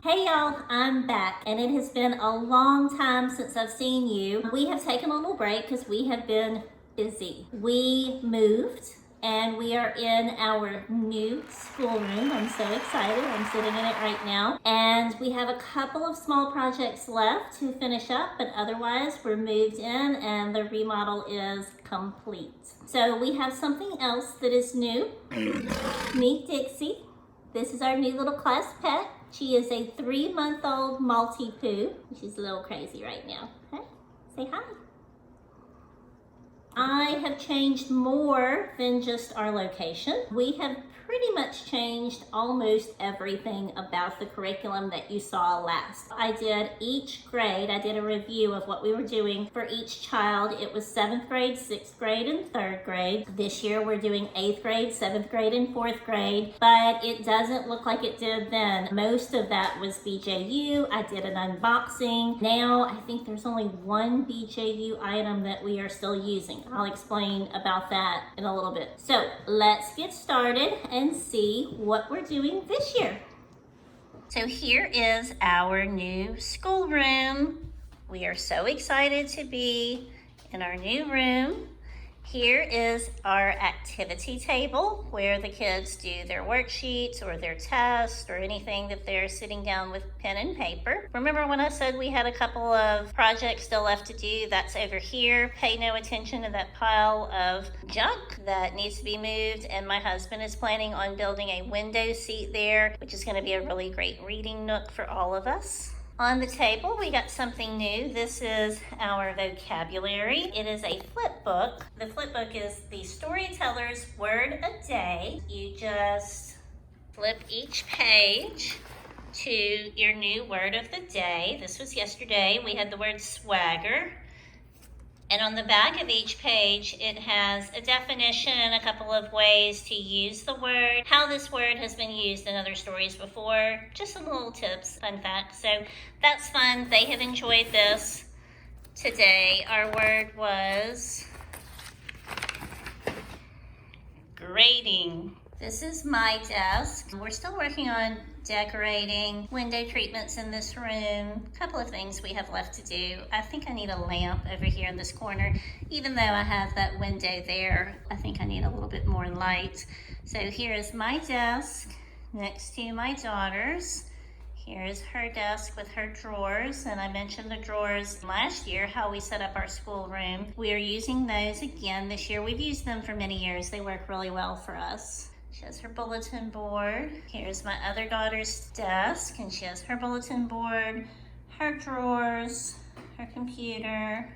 Hey y'all, I'm back and it has been a long time since I've seen you. We have taken a little break because we have been busy. We moved and we are in our new schoolroom. I'm so excited. I'm sitting in it right now. And we have a couple of small projects left to finish up, but otherwise we're moved in and the remodel is complete. So we have something else that is new. Meet Dixie. This is our new little class pet. She is a 3-month-old Maltipoo. She's a little crazy right now. Hey, say hi. I have changed more than just our location. We have pretty much changed almost everything about the curriculum that you saw last. I did each grade, I did a review of what we were doing for each child. It was 7th grade, 6th grade, and 3rd grade. This year we're doing 8th grade, 7th grade, and 4th grade, but it doesn't look like it did then. Most of that was BJU. I did an unboxing. Now I think there's only one BJU item that we are still using. I'll explain about that in a little bit. So let's get started and see what we're doing this year. So here is our new schoolroom. We are so excited to be in our new room. Here is our activity table where the kids do their worksheets or their tests or anything that they're sitting down with pen and paper. Remember when I said we had a couple of projects still left to do? That's over here. Pay no attention to that pile of junk that needs to be moved. And my husband is planning on building a window seat there, which is going to be a really great reading nook for all of us. On the table, we got something new. This is our vocabulary. It is a flip book. The flip book is the storyteller's word a day. You just flip each page to your new word of the day. This was yesterday. We had the word swagger. And on the back of each page, it has a definition, a couple of ways to use the word, how this word has been used in other stories before, just some little tips, fun facts. So that's fun. They have enjoyed this. Today, our word was grading. This is my desk. We're still working on decorating window treatments in this room. A couple of things we have left to do. I think I need a lamp over here in this corner. Even though I have that window there, I think I need a little bit more light. So here is my desk next to my daughter's. Here is her desk with her drawers, and I mentioned the drawers last year, how we set up our schoolroom. We are using those again this year. We've used them for many years. They work really well for us. She has her bulletin board. Here's my other daughter's desk, and she has her bulletin board, her drawers, her computer,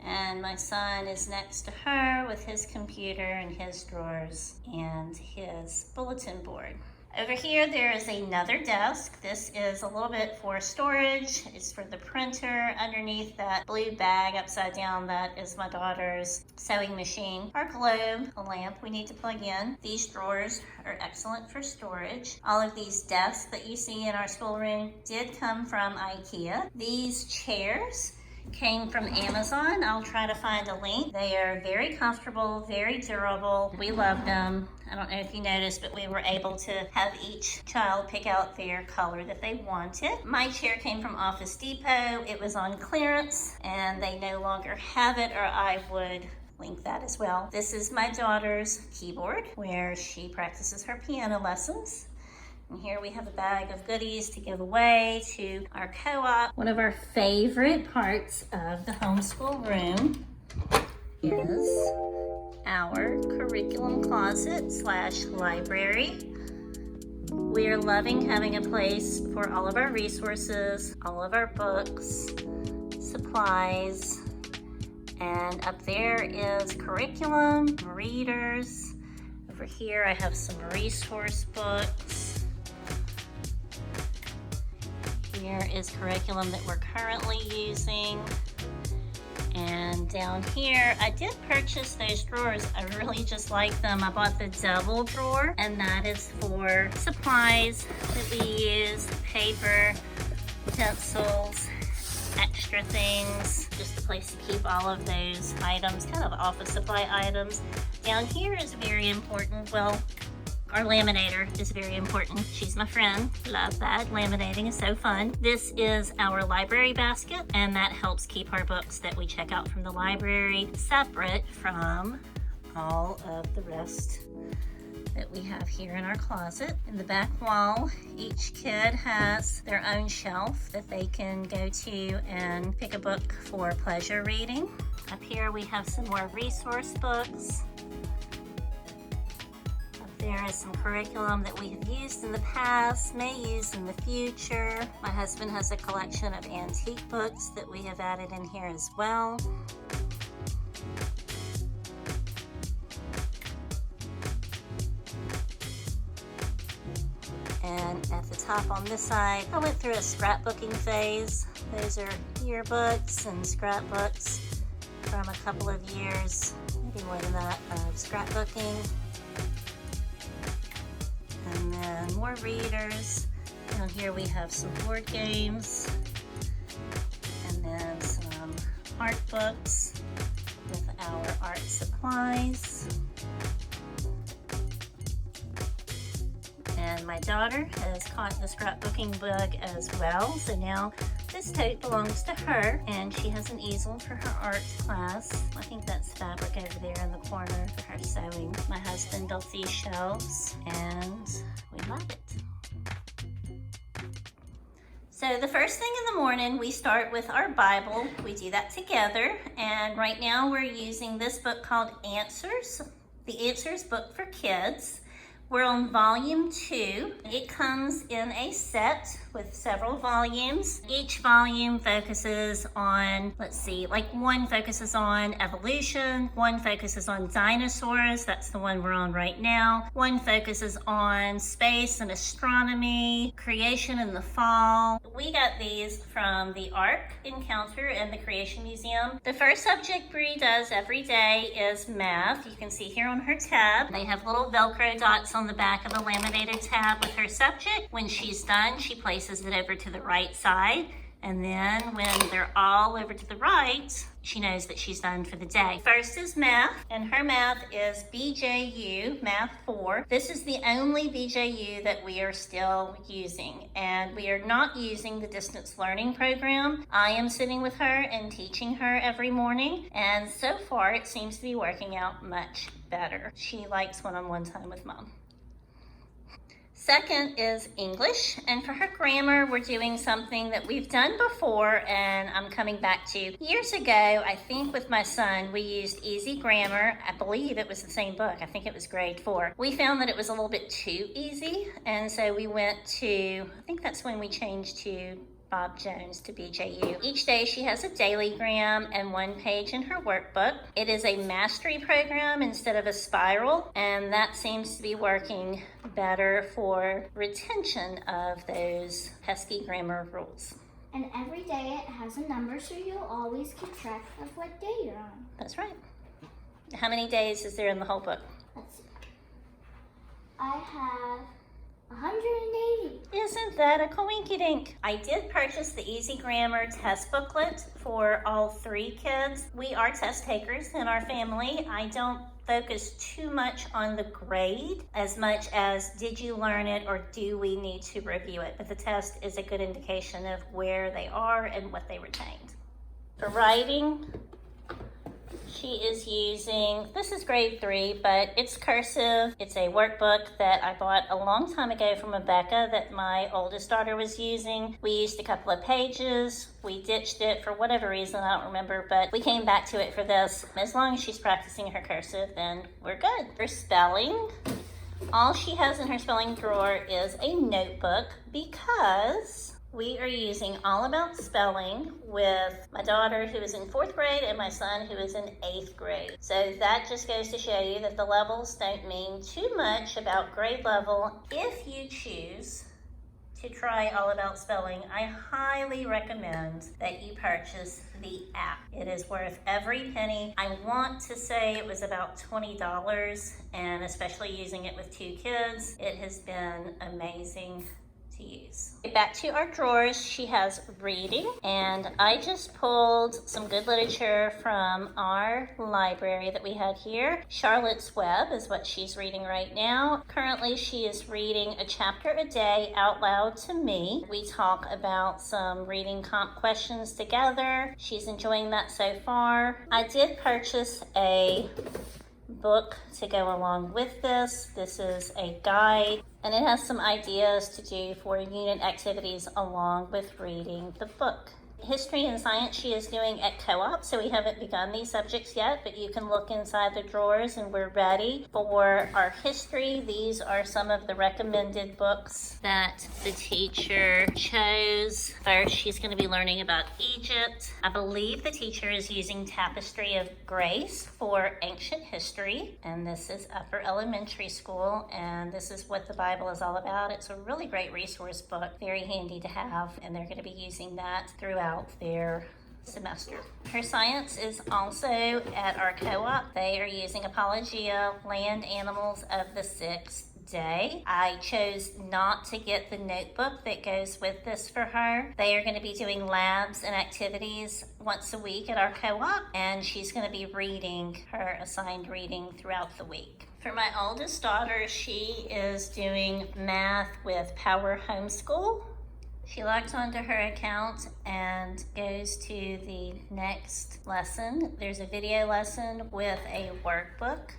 and my son is next to her with his computer and his drawers and his bulletin board. Over here, there is another desk. This is a little bit for storage. It's for the printer. Underneath that blue bag upside down, that is my daughter's sewing machine. Our globe, a lamp we need to plug in. These drawers are excellent for storage. All of these desks that you see in our schoolroom did come from IKEA. These chairs came from Amazon. I'll try to find a link. They are very comfortable, very durable. We love them. I don't know if you noticed, but we were able to have each child pick out their color that they wanted. My chair came from Office Depot. It was on clearance and they no longer have it, or I would link that as well. This is my daughter's keyboard where she practices her piano lessons. And here we have a bag of goodies to give away to our co-op. One of our favorite parts of the homeschool room is our curriculum closet / library. We are loving having a place for all of our resources, all of our books, supplies, and up there is curriculum, readers. Over here I have some resource books. Here is curriculum that we're currently using. And down here, I did purchase those drawers. I really just like them. I bought the double drawer, and that is for supplies that we use, paper, pencils, extra things, just a place to keep all of those items, kind of office supply items. Down here is very important. Well, Our laminator is very important. She's my friend. Love that. Laminating is so fun. This is our library basket, and that helps keep our books that we check out from the library separate from all of the rest that we have here in our closet. In the back wall, each kid has their own shelf that they can go to and pick a book for pleasure reading. Up here we have some more resource books. Up there is some curriculum that we have used in the past, may use in the future. My husband has a collection of antique books that we have added in here as well. And at the top on this side, I went through a scrapbooking phase. Those are yearbooks and scrapbooks from a couple of years, maybe more than that, of scrapbooking. And then more readers. Down here we have some board games. And then some art books with our art supplies. And my daughter has caught the scrapbooking bug as well, so now this tote belongs to her, and she has an easel for her art class. I think that's fabric over there in the corner for her sewing. My husband built these shelves, and we love it. So the first thing in the morning, we start with our Bible. We do that together, and right now we're using this book called Answers, the Answers book for kids. We're on volume 2. It comes in a set with several volumes. Each volume focuses on, like one focuses on evolution, one focuses on dinosaurs, that's the one we're on right now. One focuses on space and astronomy, creation in the fall. We got these from the Ark Encounter and the Creation Museum. The first subject Bree does every day is math. You can see here on her tab, they have little Velcro dots on the back of a laminated tab with her subject. When she's done, she places it over to the right side, and then when they're all over to the right, she knows that she's done for the day. First is math, and her math is BJU, Math 4. This is the only BJU that we are still using, and we are not using the distance learning program. I am sitting with her and teaching her every morning, and so far it seems to be working out much better. She likes one-on-one time with Mom. Second is English, and for her grammar, we're doing something that we've done before and I'm coming back to. Years ago, I think with my son, we used Easy Grammar. I believe it was the same book. I think it was grade 4. We found that it was a little bit too easy, and so we went to, I think that's when we changed to Bob Jones to BJU. Each day she has a daily gram and one page in her workbook. It is a mastery program instead of a spiral, and that seems to be working better for retention of those pesky grammar rules. And every day it has a number, so you'll always keep track of what day you're on. That's right. How many days is there in the whole book? Let's see. I have 180. Isn't that a coinky-dink? I did purchase the Easy Grammar test booklet for all 3 kids. We are test takers in our family. I don't focus too much on the grade as much as did you learn it or do we need to review it. But the test is a good indication of where they are and what they retained. For writing, she is using, this is grade 3, but it's cursive. It's a workbook that I bought a long time ago from Rebecca that my oldest daughter was using. We used a couple of pages. We ditched it for whatever reason, I don't remember, but we came back to it for this. As long as she's practicing her cursive, then we're good. For spelling, all she has in her spelling drawer is a notebook because we are using All About Spelling with my daughter who is in 4th grade and my son who is in 8th grade. So that just goes to show you that the levels don't mean too much about grade level. If you choose to try All About Spelling, I highly recommend that you purchase the app. It is worth every penny. I want to say it was about $20, and especially using it with 2 kids, it has been amazing to use. Back to our drawers, she has reading, and I just pulled some good literature from our library that we had here. Charlotte's Web is what she's reading right now. Currently, she is reading a chapter a day out loud to me. We talk about some reading comp questions together. She's enjoying that so far. I did purchase a book to go along with this. This is a guide, and it has some ideas to do for unit activities along with reading the book. History and science she is doing at co-op, so we haven't begun these subjects yet, but you can look inside the drawers and we're ready for our history. These are some of the recommended books that the teacher chose. First, she's going to be learning about Egypt. I believe the teacher is using Tapestry of Grace for ancient history, and this is upper elementary school, and this is what the Bible is all about. It's a really great resource book, very handy to have, and they're going to be using that throughout their semester. Her science is also at our co-op. They are using Apologia, Land Animals of the Sixth Day. I chose not to get the notebook that goes with this for her. They are going to be doing labs and activities once a week at our co-op, and she's going to be reading her assigned reading throughout the week. For my oldest daughter, she is doing math with Power Homeschool. She logs onto her account and goes to the next lesson. There's a video lesson with a workbook,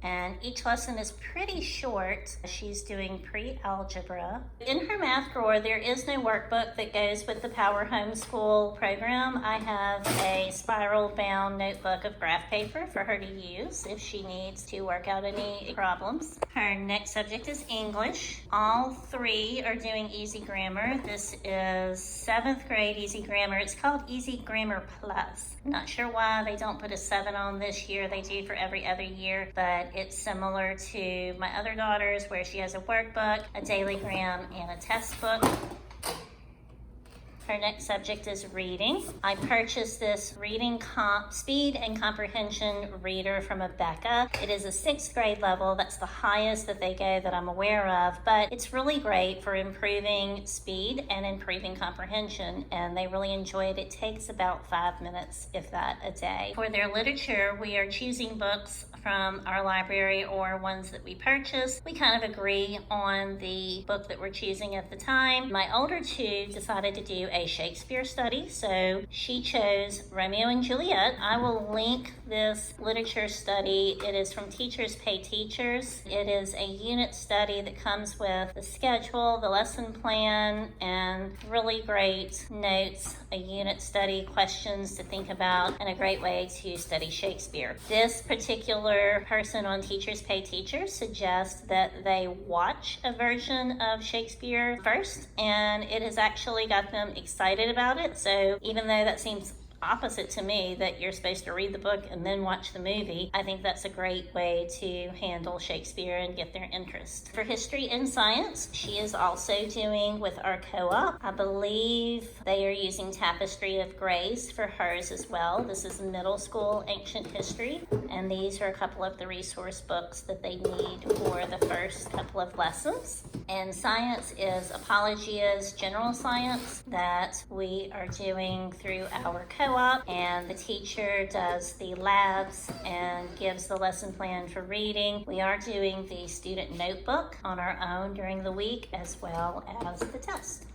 and each lesson is pretty short. She's doing pre-algebra. In her math drawer, there is no workbook that goes with the Power Homeschool program. I have a spiral-bound notebook of graph paper for her to use if she needs to work out any problems. Her next subject is English. All three are doing Easy Grammar. This is 7th grade Easy Grammar. It's called Easy Grammar Plus. I'm not sure why they don't put a 7 on this year. They do for every other year, but it's similar to my other daughter's, where she has a workbook, a daily gram, and a test book. Her next subject is reading. I purchased this reading speed and comprehension reader from Abeka. It is a 6th grade level. That's the highest that they go that I'm aware of, but it's really great for improving speed and improving comprehension, and they really enjoy it. It takes about 5 minutes, if that, a day. For their literature, we are choosing books from our library or ones that we purchase. We kind of agree on the book that we're choosing at the time. My older two decided to do a Shakespeare study, so she chose Romeo and Juliet. I will link this literature study. It is from Teachers Pay Teachers. It is a unit study that comes with the schedule, the lesson plan, and really great notes, a unit study, questions to think about, and a great way to study Shakespeare. This particular person on Teachers Pay Teachers suggests that they watch a version of Shakespeare first, and it has actually got them excited about it. So even though that seems opposite to me, that you're supposed to read the book and then watch the movie, I think that's a great way to handle Shakespeare and get their interest. For history and science, she is also doing with our co-op. I believe they are using Tapestry of Grace for hers as well. This is middle school ancient history, and these are a couple of the resource books that they need for the first couple of lessons. And science is Apologia's general science that we are doing through our co-op, and the teacher does the labs and gives the lesson plan for reading. We are doing the student notebook on our own during the week as well as the test.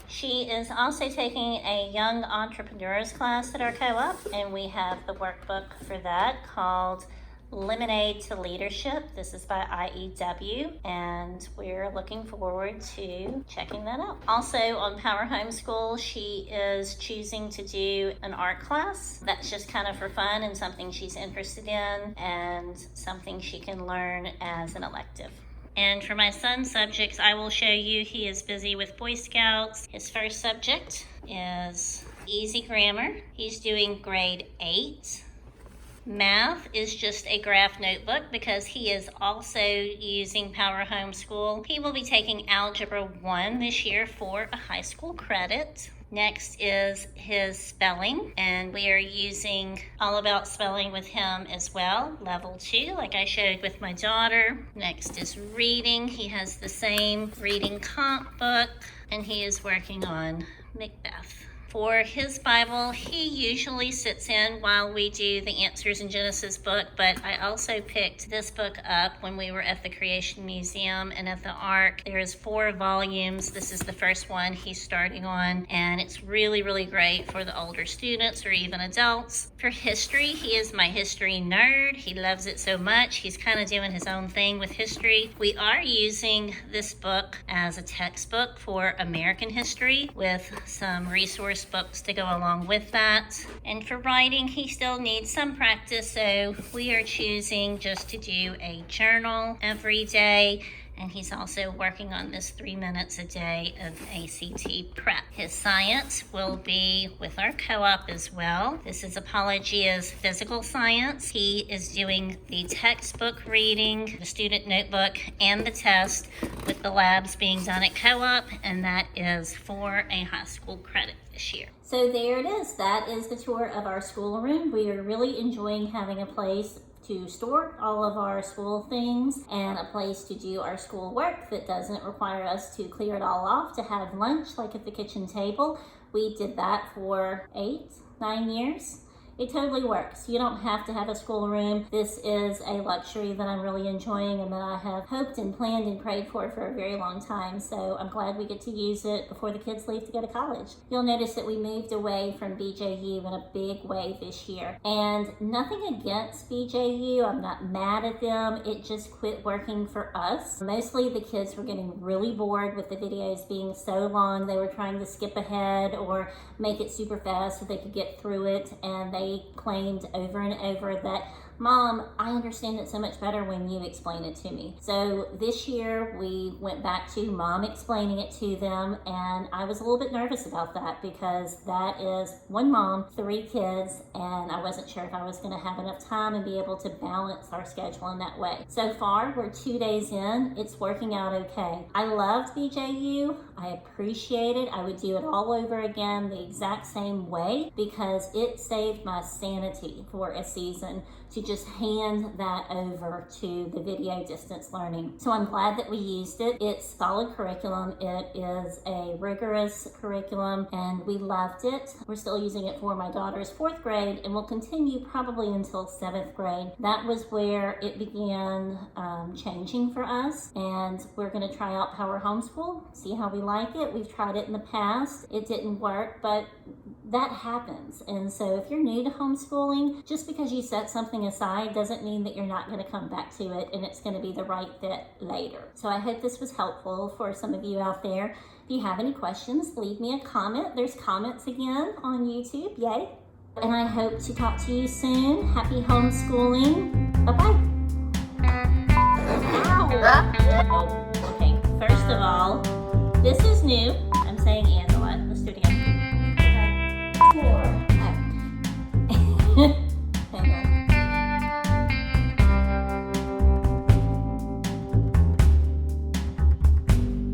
She is also taking a young entrepreneurs class at our co-op, and we have the workbook for that called Lemonade to Leadership. This is by IEW, and we're looking forward to checking that out. Also on Power Homeschool, she is choosing to do an art class. That's just kind of for fun and something she's interested in and something she can learn as an elective. And for my son's subjects, I will show you he is busy with Boy Scouts. His first subject is Easy Grammar. He's doing grade 8. Math is just a graph notebook because he is also using Power Homeschool. He will be taking Algebra 1 this year for a high school credit. Next is his spelling, and we are using All About Spelling with him as well, level 2, like I showed with my daughter. Next is reading. He has the same reading comp book, and he is working on Macbeth. For his Bible, he usually sits in while we do the Answers in Genesis book, but I also picked this book up when we were at the Creation Museum and at the Ark. There is 4 volumes. This is the first one he's starting on, and it's really, really great for the older students or even adults. For history, he is my history nerd. He loves it so much. He's kind of doing his own thing with history. We are using this book as a textbook for American history with some resource books to go along with that. And for writing, he still needs some practice, so we are choosing just to do a journal every day. And he's also working on this 3 minutes a day of ACT prep. His science will be with our co-op as well. This is Apologia's physical science. He is doing the textbook reading, the student notebook, and the test, with the labs being done at co-op, and that is for a high school credit this year. So there it is. That is the tour of our schoolroom. We are really enjoying having a place to store all of our school things and a place to do our school work that doesn't require us to clear it all off to have lunch like at the kitchen table. We did that for 8-9 years. It totally works. You don't have to have a schoolroom. This is a luxury that I'm really enjoying and that I have hoped and planned and prayed for a very long time. So I'm glad we get to use it before the kids leave to go to college. You'll notice that we moved away from BJU in a big way this year. And nothing against BJU. I'm not mad at them. It just quit working for us. Mostly the kids were getting really bored with the videos being so long. They were trying to skip ahead or make it super fast so they could get through it, and they claimed over and over that, Mom, I understand it so much better when you explain it to me. So this year we went back to Mom explaining it to them, and I was a little bit nervous about that because that is 1 mom, 3 kids, and I wasn't sure if I was going to have enough time and be able to balance our schedule in that way. So far, we're 2 days in. It's working out okay. I loved BJU. I appreciate it. I would do it all over again the exact same way because it saved my sanity for a season to just hand that over to the video distance learning. So I'm glad that we used it. It's solid curriculum. It is a rigorous curriculum and we loved it. We're still using it for my daughter's 4th grade and will continue probably until 7th grade. That was where it began changing for us, and we're going to try out Power Homeschool, see how we like it. We've tried it in the past. It didn't work, but that happens. And so if you're new to homeschooling, just because you set something aside doesn't mean that you're not going to come back to it and it's going to be the right fit later. So I hope this was helpful for some of you out there. If you have any questions, leave me a comment. There's comments again on YouTube. Yay. And I hope to talk to you soon. Happy homeschooling. Bye-bye. Ow. Oh, okay. First of all, this is new.